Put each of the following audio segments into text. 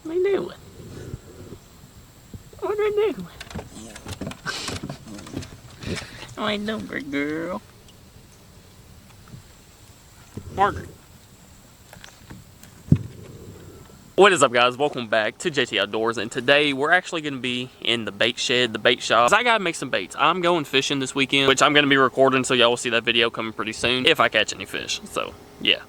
What are they doing? What are they doing? What are you doing, good girl? Margaret. What is up, guys? Welcome back to JT Outdoors, and today we're actually going to be in the bait shed, the bait shop. I gotta make some baits. I'm going fishing this weekend, which I'm going to be recording, so y'all will see that video coming pretty soon if I catch any fish. So yeah.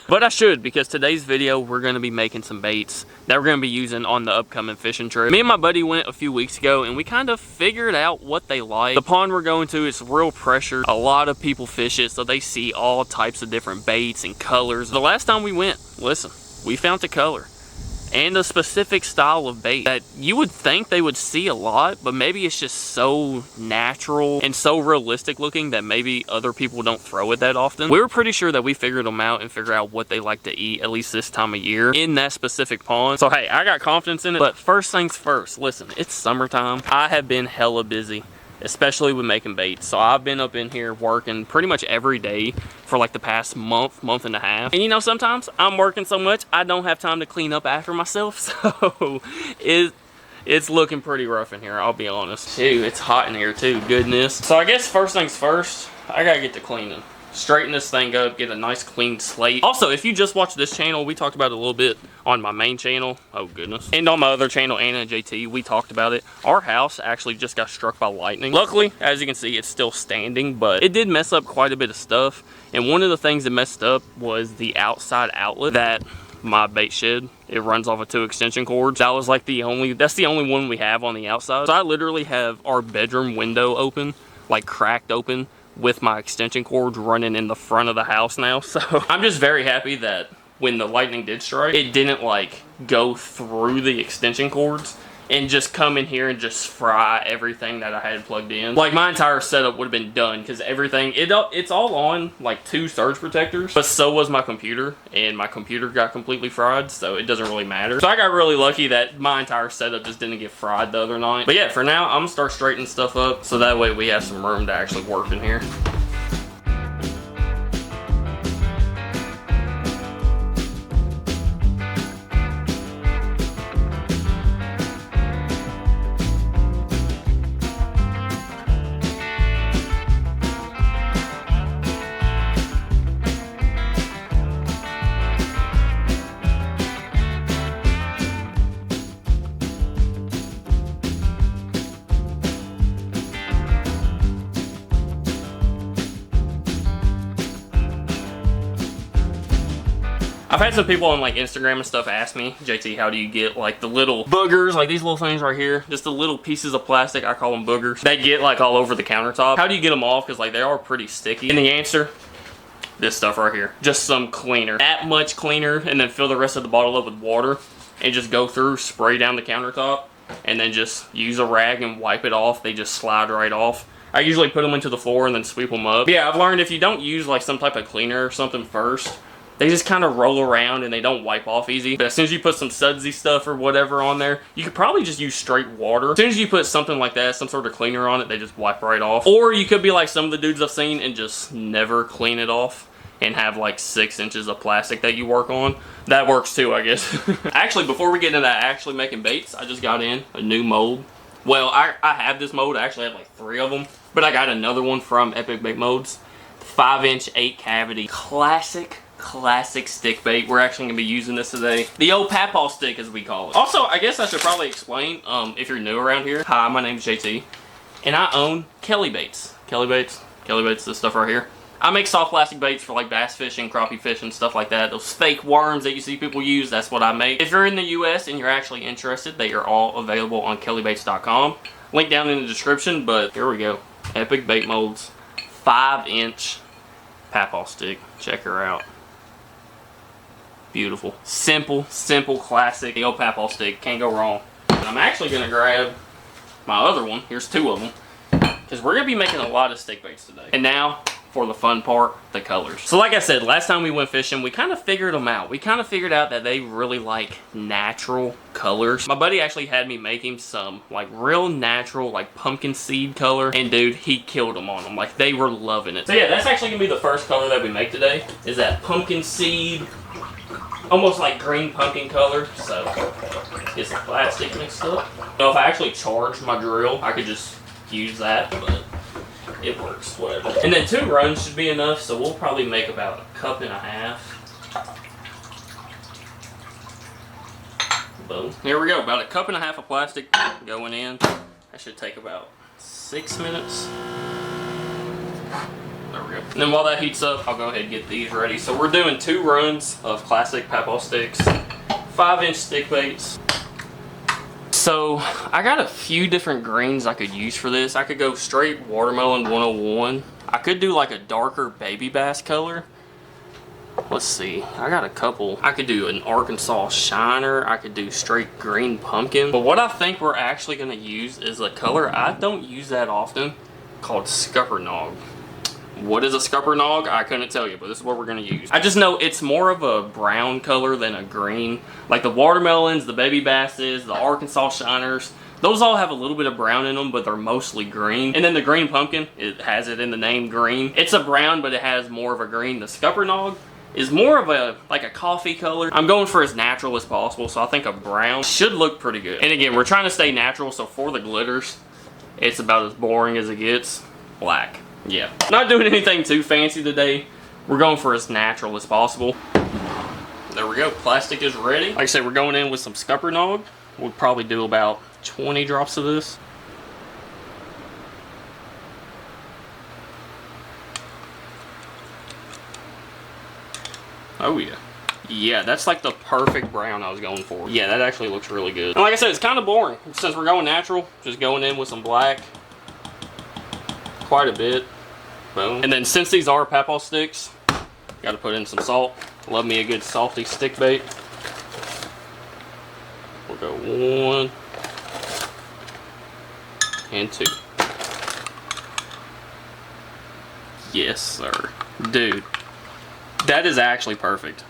But I should, because today's video we're going to be making some baits that we're going to be using on the upcoming fishing trip. Me and my buddy went a few weeks ago and we kind of figured out what they like. The pond we're going to is real pressure. A lot of people fish it, so they see all types of different baits and colors. The last time we went, listen, we found the color and a specific style of bait that you would think they would see a lot, but maybe it's just so natural and so realistic looking that maybe other people don't throw it that often. We were pretty sure that we figured them out and figured out what they like to eat, at least this time of year, in that specific pond. So hey, I got confidence in it, but first things first, listen, it's summertime. I have been hella busy, especially with making baits. So I've been up in here working pretty much every day for like the past month and a half. And you know, sometimes I'm working so much, I don't have time to clean up after myself. So it's looking pretty rough in here, I'll be honest. Ew, it's hot in here too, goodness. So I guess first things first, I gotta get to cleaning. Straighten this thing up, get a nice clean slate. Also, if you just watch this channel, we talked about it a little bit on my main channel. Oh goodness. And on my other channel, Anna and JT, we talked about it. Our house actually just got struck by lightning. Luckily, as you can see, it's still standing, but it did mess up quite a bit of stuff. And one of the things that messed up was the outside outlet that my bait shed, it runs off of 2 extension cords. That was like that's the only one we have on the outside. So I literally have our bedroom window open, like cracked open, with my extension cords running in the front of the house now. So I'm just very happy that when the lightning did strike, it didn't like go through the extension cords and just come in here and just fry everything that I had plugged in. Like my entire setup would have been done, because everything, it's all on like 2 surge protectors, but so was my computer, and my computer got completely fried, so it doesn't really matter. So I got really lucky that my entire setup just didn't get fried the other night. But yeah, for now, I'm gonna start straightening stuff up so that way we have some room to actually work in here. I've had some people on like Instagram and stuff ask me, JT, how do you get like the little boogers, like these little things right here, just the little pieces of plastic, I call them boogers, they get like all over the countertop. How do you get them off? Because like they are pretty sticky. And the answer, this stuff right here, just some cleaner, that much cleaner, and then fill the rest of the bottle up with water and just go through, spray down the countertop, and then just use a rag and wipe it off. They just slide right off. I usually put them into the floor and then sweep them up. But yeah, I've learned if you don't use like some type of cleaner or something first, they just kind of roll around and they don't wipe off easy. But as soon as you put some sudsy stuff or whatever on there, you could probably just use straight water. As soon as you put something like that, some sort of cleaner on it, they just wipe right off. Or you could be like some of the dudes I've seen and just never clean it off and have like 6 inches of plastic that you work on. That works too, I guess. Actually, before we get into that actually making baits, I just got in a new mold. Well, I have this mold. I actually have like 3 of them, but I got another one from Epic Bait Molds. 5-inch 8 cavity classic stick bait. We're actually going to be using this today. The old papaw stick, as we call it. Also, I guess I should probably explain, if you're new around here. Hi, my name's JT, and I own Kelly Baits. Kelly Baits, this stuff right here. I make soft plastic baits for like bass fishing, crappie fishing, stuff like that. Those fake worms that you see people use, that's what I make. If you're in the US and you're actually interested, they are all available on kellybaits.com. Link down in the description, but here we go. Epic Bait Molds, 5-inch papaw stick. Check her out. Beautiful. Simple, classic. The old papaw stick. Can't go wrong. And I'm actually going to grab my other one. Here's 2 of them. Because we're going to be making a lot of stick baits today. And now, for the fun part, the colors. So like I said, last time we went fishing, we kind of figured them out. We kind of figured out that they really like natural colors. My buddy actually had me make him some like real natural like pumpkin seed color, and dude, he killed them on them. Like they were loving it. So yeah, that's actually gonna be the first color that we make today, is that pumpkin seed almost like green pumpkin color, so get some plastic mixed up. So if I actually charged my drill, I could just use that, but it works, whatever. And then 2 runs should be enough, so we'll probably make about 1.5 cups. Boom. Here we go, about 1.5 cups of plastic going in. That should take about 6 minutes. There we go. And then while that heats up, I'll go ahead and get these ready. So we're doing 2 runs of classic Papaw sticks, 5-inch stick baits. So I got a few different greens I could use for this. I could go straight Watermelon 101. I could do like a darker baby bass color. Let's see, I got a couple. I could do an Arkansas Shiner. I could do straight green pumpkin. But what I think we're actually gonna use is a color I don't use that often called Scuppernong. What is a Scuppernong? I couldn't tell you, but this is what we're gonna use. I just know it's more of a brown color than a green. Like the watermelons, the baby basses, the Arkansas Shiners, those all have a little bit of brown in them, but they're mostly green. And then the green pumpkin, it has it in the name green. It's a brown, but it has more of a green. The Scuppernong is more of a, like a coffee color. I'm going for as natural as possible, so I think a brown should look pretty good. And again, we're trying to stay natural, so for the glitters, it's about as boring as it gets. Black. Yeah. Not doing anything too fancy today. We're going for as natural as possible. There we go. Plastic is ready. Like I said, we're going in with some Scuppernong. We'll probably do about 20 drops of this. Oh yeah. Yeah, that's like the perfect brown I was going for. Yeah, that actually looks really good. And like I said, it's kind of boring. Since we're going natural, just going in with some black. Quite a bit. Boom. And then since these are Papaw sticks, got to put in some salt. Love me a good salty stick bait. We'll go 1 and 2. Yes, sir. Dude, that is actually perfect.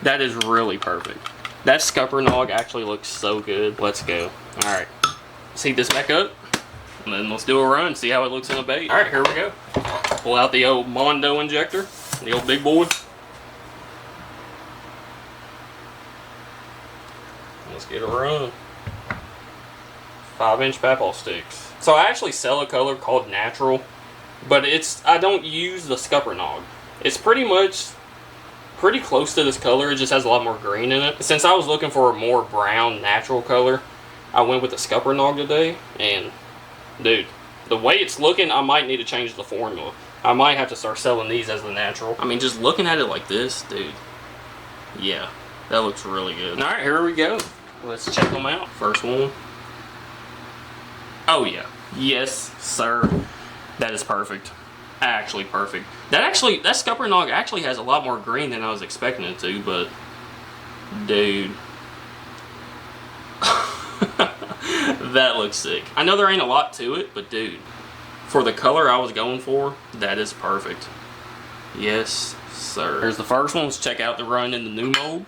That is really perfect. That Scuppernong actually looks so good. Let's go. Alright. Let's heat this back up. And then let's do a run, see how it looks in a bait. Alright, here we go. Pull out the old Mondo injector, the old big boy. Let's get a run. 5-inch Papaw sticks. So I actually sell a color called Natural, but I don't use the Scuppernong. It's pretty close to this color, it just has a lot more green in it. Since I was looking for a more brown natural color, I went with the Scuppernong today, and dude, the way it's looking, I might need to change the formula. I might have to start selling these as the natural. I mean, just looking at it like this, dude, yeah, that looks really good. Alright, here we go. Let's check them out. First one. Oh yeah. Yes, sir. That is perfect. Actually perfect. That Scuppernong actually has a lot more green than I was expecting it to, but dude. That looks sick. I know there ain't a lot to it, but dude, for the color I was going for, that is perfect. Yes, sir. There's the first one. Let's check out the run in the new mold.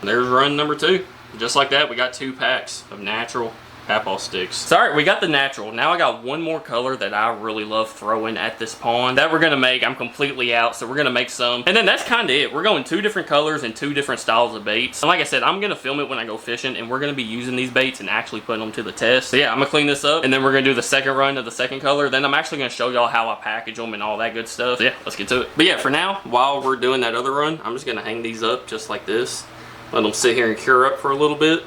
There's run number 2. Just like that, we got 2 packs of natural Papaw sticks. So alright, we got the natural. Now I got one more color that I really love throwing at this pond that we're gonna make. I'm completely out, so we're gonna make some. And then that's kind of it. We're going 2 different colors and 2 different styles of baits. And like I said, I'm gonna film it when I go fishing, and we're gonna be using these baits and actually putting them to the test. So yeah, I'm gonna clean this up, and then we're gonna do the second run of the second color. Then I'm actually gonna show y'all how I package them and all that good stuff. So yeah, let's get to it. But yeah, for now, while we're doing that other run, I'm just gonna hang these up just like this. Let them sit here and cure up for a little bit.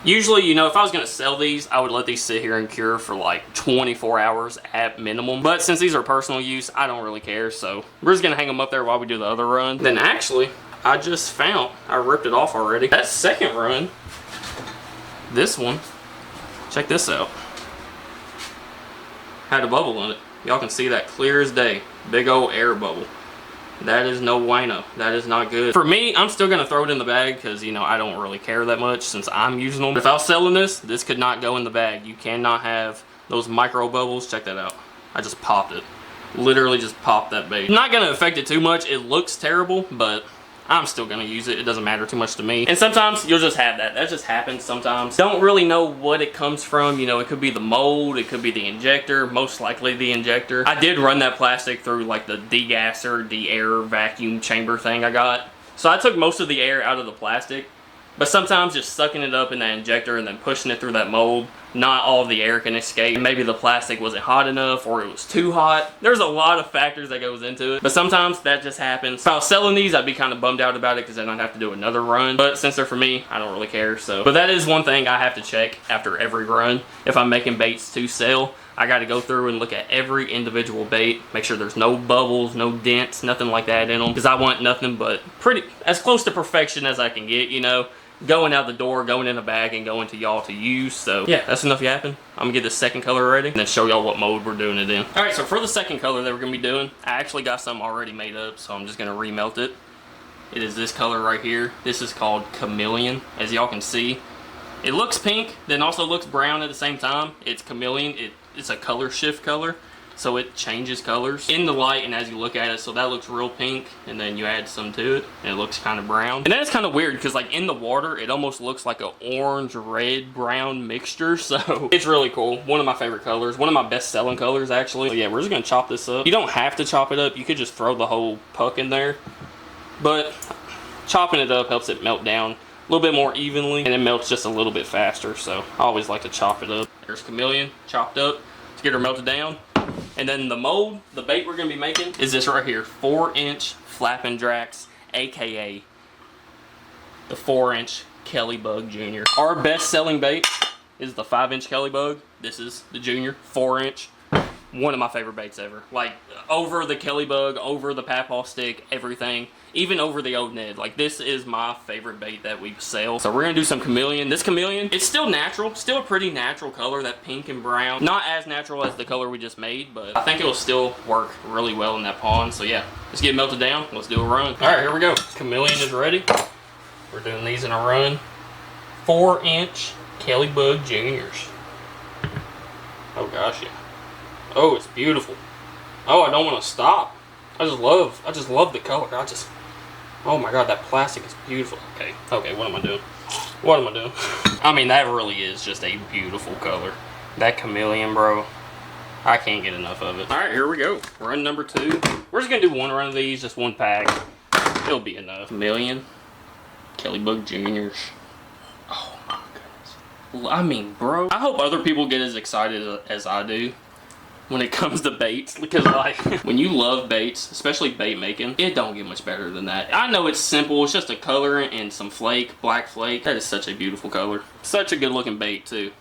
Usually, you know, if I was going to sell these, I would let these sit here and cure for like 24 hours at minimum. But since these are personal use, I don't really care. So we're just going to hang them up there while we do the other run. Then actually, I just found, I ripped it off already. That second run, this one, check this out. Had a bubble in it. Y'all can see that clear as day. Big old air bubble. That is no bueno. That is not good. For me, I'm still going to throw it in the bag because, you know, I don't really care that much since I'm using them. If I was selling this could not go in the bag. You cannot have those micro bubbles. Check that out. I just popped it. Literally just popped that bait. Not going to affect it too much. It looks terrible, but I'm still going to use it. It doesn't matter too much to me. And sometimes you'll just have that. That just happens sometimes. Don't really know what it comes from. You know, it could be the mold. It could be the injector. Most likely the injector. I did run that plastic through like the degasser, de-air vacuum chamber thing I got. So I took most of the air out of the plastic, but sometimes just sucking it up in that injector and then pushing it through that mold, not all of the air can escape. Maybe the plastic wasn't hot enough or it was too hot. There's a lot of factors that goes into it, but sometimes that just happens. If I was selling these, I'd be kind of bummed out about it because then I'd have to do another run. But since they're for me, I don't really care. So, but that is one thing I have to check after every run. If I'm making baits to sell, I got to go through and look at every individual bait, make sure there's no bubbles, no dents, nothing like that in them, because I want nothing but as close to perfection as I can get, you know, going out the door, going in a bag, and going to y'all to use. So yeah, that's enough yapping. I'm gonna get the second color ready and then show y'all what mode we're doing it in. All right, so for the second color that we're gonna be doing, I actually got some already made up, so I'm just gonna remelt it. It is this color right here. This is called Chameleon, as y'all can see. It looks pink, then also looks brown at the same time. It's Chameleon. It's a color shift color, so it changes colors in the light and as you look at it. So that looks real pink, and then you add some to it and it looks kind of brown. And then it's kind of weird because like in the water it almost looks like an orange red brown mixture. So it's really cool. One of my favorite colors, one of my best selling colors actually. So yeah, we're just gonna chop this up. You don't have to chop it up, you could just throw the whole puck in there, but chopping it up helps it melt down a little bit more evenly, and it melts just a little bit faster. So I always like to chop it up. There's Chameleon chopped up. Let's get her melted down. And then the mold, the bait we're gonna be making is this right here, 4-inch Flappin' Drax, aka the 4-inch Kelly Bug Junior. Our best selling bait is the 5-inch Kelly Bug. This is the Junior, 4-inch. One of my favorite baits ever. Like, over the Kelly Bug, over the Papaw Stick, everything. Even over the old Ned. Like, this is my favorite bait that we sell. So we're gonna do some Chameleon. This Chameleon, it's still natural. Still a pretty natural color, that pink and brown. Not as natural as the color we just made, but I think it'll still work really well in that pond. So yeah, let's get it melted down. Let's do a run. All right, here we go. Chameleon is ready. We're doing these in a run. 4-inch Kelly Bug Juniors. Oh gosh, yeah. Oh, it's beautiful. Oh, I don't want to stop. I just love the color. Oh my god, that plastic is beautiful. Okay, what am I doing? What am I doing? I mean, that really is just a beautiful color. That Chameleon, bro. I can't get enough of it. All right, here we go. Run number 2. We're just gonna do one run of these, just one pack. It'll be enough. Chameleon, Kelly Bug Juniors. Oh my goodness. I mean, bro. I hope other people get as excited as I do when it comes to baits, because like when you love baits, especially bait making, it don't get much better than that. I know it's simple, it's just a color and some flake, black flake. That is such a beautiful color. Such a good looking bait too.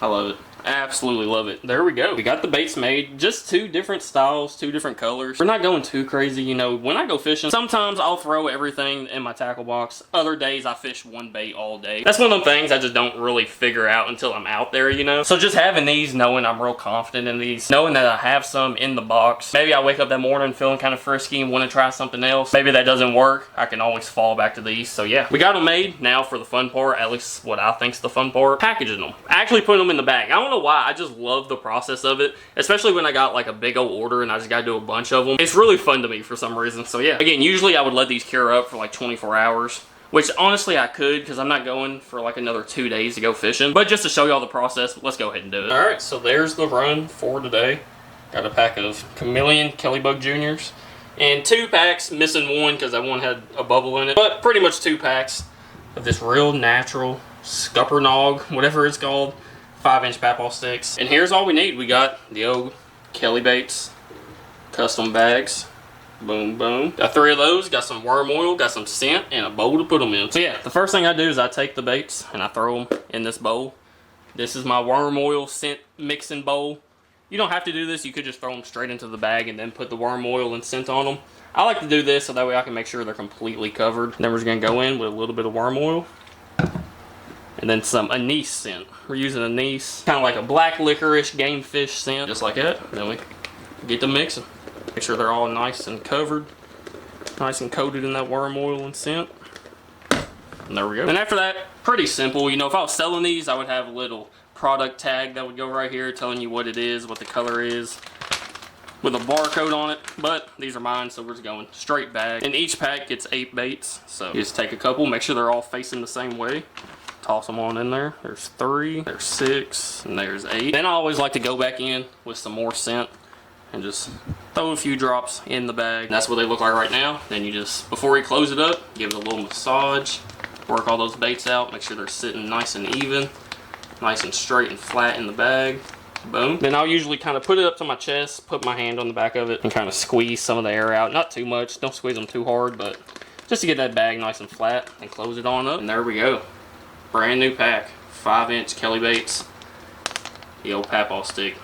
I love it. Absolutely love it. There we go. We got the baits made. Just 2 different styles, 2 different colors. We're not going too crazy, you know. When I go fishing, sometimes I'll throw everything in my tackle box. Other days I fish one bait all day. That's one of them things I just don't really figure out until I'm out there, you know. So just having these, knowing I'm real confident in these, knowing that I have some in the box. Maybe I wake up that morning feeling kind of frisky and want to try something else. Maybe that doesn't work. I can always fall back to these. So yeah, we got them made. Now for the fun part, at least what I think's the fun part, packaging them. Actually putting them in the bag. I don't know why, I just love the process of it, especially when I got like a big old order and I just gotta do a bunch of them. It's really fun to me for some reason. So yeah, again, usually I would let these cure up for like 24 hours, which honestly I could, because I'm not going for like another 2 days to go fishing. But just to show y'all the process, let's go ahead and do it. All right, so there's the run for today. Got a pack of Chameleon Kelly Bug Juniors and 2 packs, missing one because that one had a bubble in it, but pretty much 2 packs of this real natural Scuppernong, whatever it's called, 5-inch Papaw sticks. And here's all we need. We got the old Kelly Baits custom bags. Boom, boom. Got 3 of those. Got some worm oil, got some scent, and a bowl to put them in. So yeah, the first thing I do is I take the baits and I throw them in this bowl. This is my worm oil scent mixing bowl. You don't have to do this. You could just throw them straight into the bag and then put the worm oil and scent on them. I like to do this so that way I can make sure they're completely covered. Then we're just going to go in with a little bit of worm oil. And then some anise scent. We're using anise, kind of like a black licorice game fish scent, just like that. Then we get to mixing. Make sure they're all nice and covered, nice and coated in that worm oil and scent. And there we go. And after that, pretty simple. You know, if I was selling these, I would have a little product tag that would go right here telling you what it is, what the color is, with a barcode on it. But these are mine, so we're just going straight bag. And each pack gets 8 baits. So you just take a couple, make sure they're all facing the same way. Toss them on in there. There's 3, there's 6, and there's 8. Then I always like to go back in with some more scent. and just throw a few drops in the bag. And that's what they look like right now. Then you just, before you close it up, give it a little massage, work all those baits out, make sure they're sitting nice and even, nice and straight and flat in the bag. Boom. Then I'll usually kind of put it up to my chest, put my hand on the back of it, and kind of squeeze some of the air out. Not too much, don't squeeze them too hard, but just to get that bag nice and flat, and close it on up. And there we go. Brand new pack. 5-inch Kelly Baits. The old Papaw stick.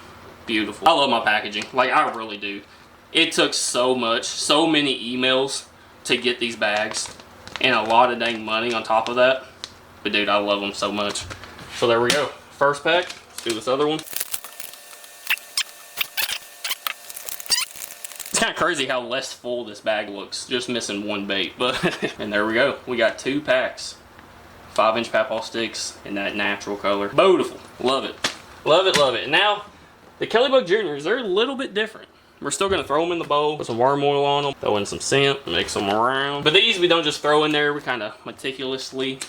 Beautiful. I love my packaging. Like, I really do. It took so much, so many emails to get these bags, and a lot of dang money on top of that. But dude, I love them so much. So there we go. First pack. Let's do this other one. It's kind of crazy how less full this bag looks, just missing one bait. But and there we go. We got 2 packs. 5-inch Papaw sticks in that natural color. Beautiful. Love it. Love it, love it. And now, the Kelly Bug Juniors, they're a little bit different. We're still going to throw them in the bowl, put some worm oil on them, throw in some scent, mix them around. But these we don't just throw in there, we kind of meticulously,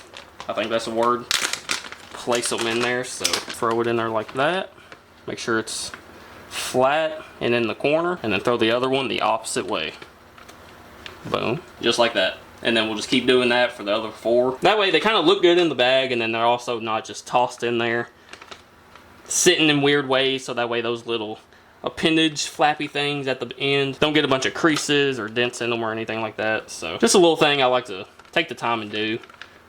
I think that's a word, place them in there. So throw it in there like that. Make sure it's flat and in the corner, and then throw the other one the opposite way. Boom. Just like that. And then we'll just keep doing that for the other 4. That way they kind of look good in the bag, and then they're also not just tossed in there, sitting in weird ways, so that way those little appendage flappy things at the end don't get a bunch of creases or dents in them or anything like that. So just a little thing I like to take the time and do,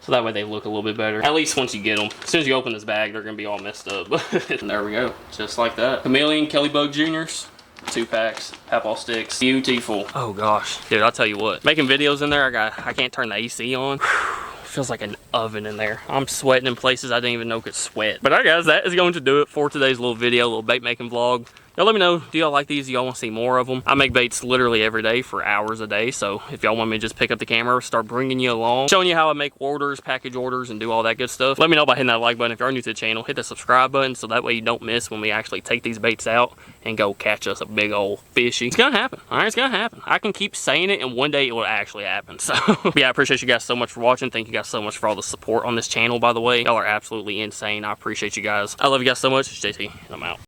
so that way they look a little bit better. At least once you get them. As soon as you open this bag, they're going to be all messed up. And there we go. Just like that. Chameleon Kelly Bug Juniors. 2 packs, Papaw sticks, beautiful. Oh gosh, dude, I'll tell you what. Making videos in there, I can't turn the AC on. Feels like an oven in there. I'm sweating in places I didn't even know could sweat. But alright guys, that is going to do it for today's little video, little bait making vlog. Y'all let me know, do y'all like these? Do y'all want to see more of them? I make baits literally every day for hours a day, so if y'all want me to just pick up the camera, start bringing you along, showing you how I make orders, package orders, and do all that good stuff, let me know by hitting that like button. If you're new to the channel, hit the subscribe button so that way you don't miss when we actually take these baits out and go catch us a big old fishy. It's gonna happen, alright? It's gonna happen. I can keep saying it, and one day it will actually happen. So, but yeah, I appreciate you guys so much for watching. Thank you guys so much for all the support on this channel, by the way. Y'all are absolutely insane. I appreciate you guys. I love you guys so much. It's JT, and I'm out.